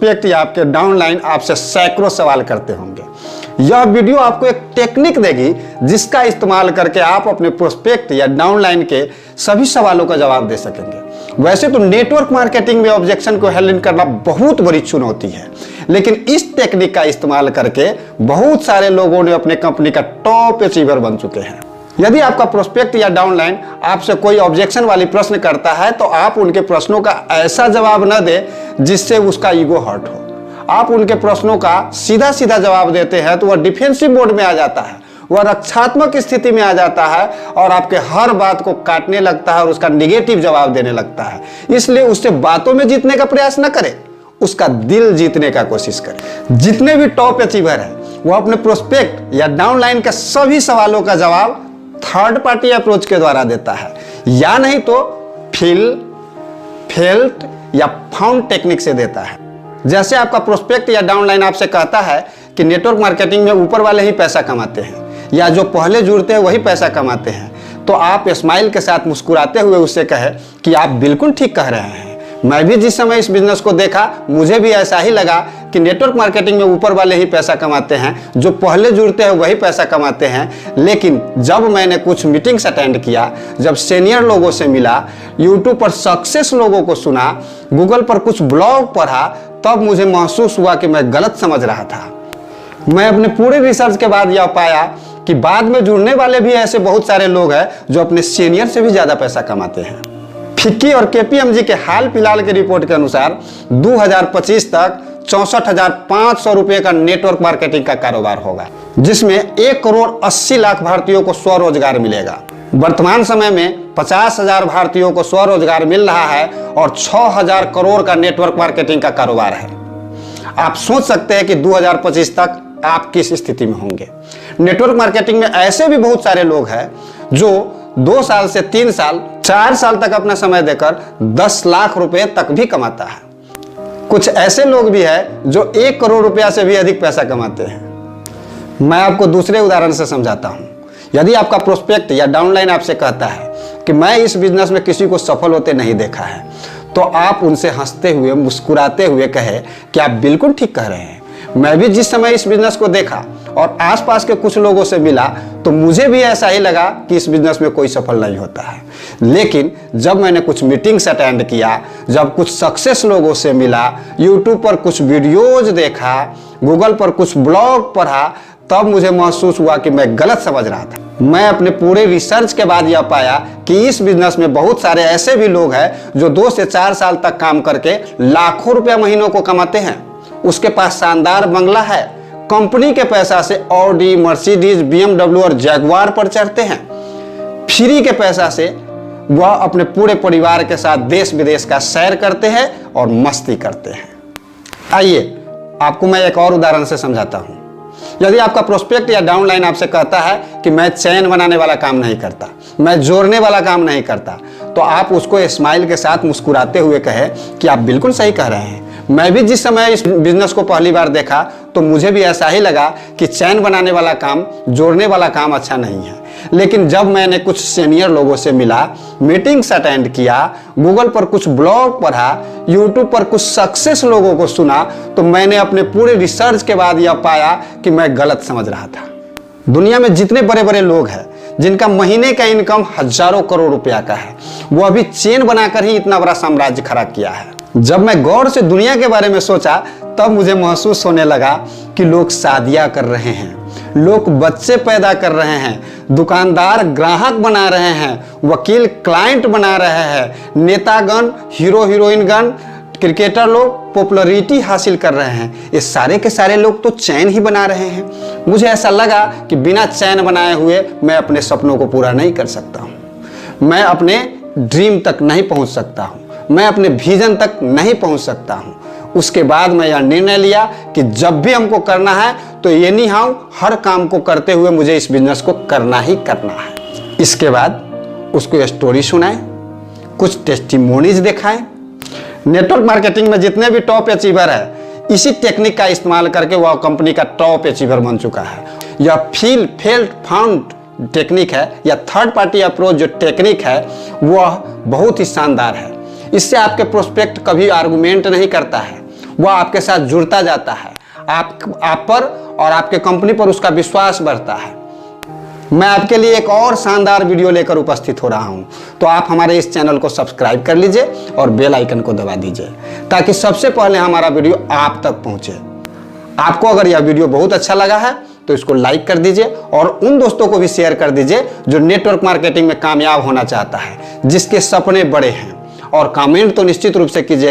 Prospect या आपके downline आपसे सैकड़ों सवाल करते होंगे। यह वीडियो आपको एक टेक्निक देगी जिसका इस्तेमाल करके आप अपने प्रोस्पेक्ट या डाउनलाइन के सभी सवालों का जवाब दे सकेंगे। वैसे तो नेटवर्क मार्केटिंग में ऑब्जेक्शन को हैंडल करना बहुत बड़ी चुनौती है, लेकिन इस टेक्निक का इस्तेमाल करके बहुत सारे लोगों ने अपने कंपनी का टॉप अचीवर बन चुके हैं। यदि आपका प्रोस्पेक्ट या डाउनलाइन आपसे कोई ऑब्जेक्शन वाली प्रश्न करता है तो आप उनके प्रश्नों का ऐसा जवाब न दें जिससे उसका ईगो हर्ट हो। आप उनके प्रश्नों का सीधा सीधा जवाब देते हैं तो वह डिफेंसिव मोड में आ जाता है, वह रक्षात्मक स्थिति में आ जाता है और आपके हर बात को काटने लगता है और उसका निगेटिव जवाब देने लगता है। इसलिए उससे बातों में जीतने का प्रयास न करें, उसका दिल जीतने का कोशिश करें। जितने भी टॉप अचीवर हैं वो अपने प्रोस्पेक्ट या डाउनलाइन के सभी सवालों का जवाब थर्ड पार्टी अप्रोच के द्वारा देता है, या नहीं तो फेल्ट या फाउंड टेक्निक से देता है। जैसे आपका प्रोस्पेक्ट या डाउनलाइन आपसे कहता है कि नेटवर्क मार्केटिंग में ऊपर वाले ही पैसा कमाते हैं या जो पहले जुड़ते हैं वही पैसा कमाते हैं, तो आप स्माइल के साथ मुस्कुराते हुए उससे कहे कि आप बिल्कुल ठीक कह रहे हैं। मैं भी जिस समय इस बिजनेस को देखा मुझे भी ऐसा ही लगा कि नेटवर्क मार्केटिंग में ऊपर वाले ही पैसा कमाते हैं, जो पहले जुड़ते हैं वही पैसा कमाते हैं। लेकिन जब मैंने कुछ मीटिंग्स अटेंड किया, जब सीनियर लोगों से मिला, यूट्यूब पर सक्सेस लोगों को सुना, गूगल पर कुछ ब्लॉग पढ़ा, तब मुझे महसूस हुआ कि मैं गलत समझ रहा था। मैं अपने पूरे रिसर्च के बाद यह पाया कि बाद में जुड़ने वाले भी ऐसे बहुत सारे लोग हैं जो अपने सीनियर से भी ज्यादा पैसा कमाते हैं। फिक्की और KPMG के हाल फिलहाल की रिपोर्ट के अनुसार 2025 तक 64,500 रुपए का नेटवर्क मार्केटिंग का कारोबार होगा, जिसमें 1,80,00,000 भारतीयों को स्वरोजगार मिलेगा। वर्तमान समय में 50,000 भारतीयों को स्वरोजगार मिल रहा है और 6,000 करोड़ का नेटवर्क मार्केटिंग का कारोबार है। आप सोच सकते हैं कि 2025 तक आप किस स्थिति में होंगे। नेटवर्क मार्केटिंग में ऐसे भी बहुत सारे लोग हैं जो 2 साल से 3 साल 4 साल तक अपना समय देकर 10 लाख रुपए तक भी कमाता है। कुछ ऐसे लोग भी हैं जो 1 करोड़ रुपया से भी अधिक पैसा कमाते हैं। मैं आपको दूसरे उदाहरण से समझाता हूं। यदि आपका प्रोस्पेक्ट या डाउनलाइन आपसे कहता है कि मैं इस बिजनेस में किसी को सफल होते नहीं देखा है, तो आप उनसे हंसते हुए मुस्कुराते हुए कहे कि आप बिल्कुल ठीक कह रहे हैं। मैं भी जिस समय इस बिजनेस को देखा और आसपास के कुछ लोगों से मिला तो मुझे भी ऐसा ही लगा कि इस बिजनेस में कोई सफल नहीं होता है। लेकिन जब मैंने कुछ मीटिंग्स अटेंड किया, जब कुछ सक्सेस लोगों से मिला, यूट्यूब पर कुछ वीडियोज देखा, गूगल पर कुछ ब्लॉग पढ़ा, तब मुझे महसूस हुआ कि मैं गलत समझ रहा था। मैं अपने पूरे रिसर्च के बाद यह पाया कि इस बिजनेस में बहुत सारे ऐसे भी लोग हैं जो 2 से 4 साल तक काम करके लाखों रुपया महीनों को कमाते हैं। उसके पास शानदार बंगला है, कंपनी के पैसा से ऑडी, मर्सिडीज, BMW और जैगवार पर चढ़ते हैं। फ्री के पैसा से वह अपने पूरे परिवार के साथ देश विदेश का सैर करते हैं और मस्ती करते हैं। आइए आपको मैं एक और उदाहरण से समझाता हूं। यदि आपका प्रोस्पेक्ट या डाउनलाइन आपसे कहता है कि मैं चैन बनाने वाला काम नहीं करता, मैं जोड़ने वाला काम नहीं करता, तो आप उसको स्माइल के साथ मुस्कुराते हुए कहे कि आप बिल्कुल सही कह रहे हैं। मैं भी जिस समय इस बिजनेस को पहली बार देखा तो मुझे भी ऐसा ही लगा कि चैन बनाने वाला काम, जोड़ने वाला काम अच्छा नहीं है। लेकिन जब मैंने कुछ सीनियर लोगों से मिला, मीटिंग्स अटेंड किया, गूगल पर कुछ ब्लॉग पढ़ा, यूट्यूब पर कुछ सक्सेस लोगों को सुना, तो मैंने अपने पूरे रिसर्च के बाद यह पाया कि मैं गलत समझ रहा था। दुनिया में जितने बड़े बड़े लोग हैं जिनका महीने का इनकम हजारों करोड़ रुपया का है, वो अभी चेन बनाकर ही इतना बड़ा साम्राज्य खड़ा किया है। जब मैं गौर से दुनिया के बारे में सोचा तब मुझे महसूस होने लगा कि लोग शादियां कर रहे हैं, लोग बच्चे पैदा कर रहे हैं, दुकानदार ग्राहक बना रहे हैं, वकील क्लाइंट बना रहे हैं, नेतागण, हीरो हीरोइनगण, क्रिकेटर लोग पॉपुलैरिटी हासिल कर रहे हैं। ये सारे के सारे लोग तो चैन ही बना रहे हैं। मुझे ऐसा लगा कि बिना चैन बनाए हुए मैं अपने सपनों को पूरा नहीं कर सकता हूँ, मैं अपने ड्रीम तक नहीं पहुँच सकता हूँ, मैं अपने विजन तक नहीं पहुँच सकता हूँ। उसके बाद मैं यह निर्णय लिया कि जब भी हमको करना है तो ये नहीं हाउ हर काम को करते हुए मुझे इस बिजनेस को करना ही करना है। इसके बाद उसको स्टोरी सुनाए, कुछ टेस्टिमोनीज दिखाएं। नेटवर्क मार्केटिंग में जितने भी टॉप अचीवर है इसी टेक्निक का इस्तेमाल करके वह कंपनी का टॉप अचीवर बन चुका है। यह फेल्ट फाउंड टेक्निक है या थर्ड पार्टी अप्रोच जो टेक्निक है वह बहुत ही शानदार है। इससे आपके प्रोस्पेक्ट कभी आर्गुमेंट नहीं करता है, वो आपके साथ जुड़ता जाता है, आप पर और आपके कंपनी पर उसका विश्वास बढ़ता है। मैं आपके लिए एक और शानदार वीडियो लेकर उपस्थित हो रहा हूं, तो आप हमारे इस चैनल को सब्सक्राइब कर लीजिए और बेल आइकन को दबा दीजिए ताकि सबसे पहले हमारा वीडियो आप तक पहुंचे। आपको अगर यह वीडियो बहुत अच्छा लगा है तो इसको लाइक कर दीजिए और उन दोस्तों को भी शेयर कर दीजिए जो नेटवर्क मार्केटिंग में कामयाब होना चाहता है, जिसके सपने बड़े हैं। और कमेंट तो निश्चित रूप से कीजिएगा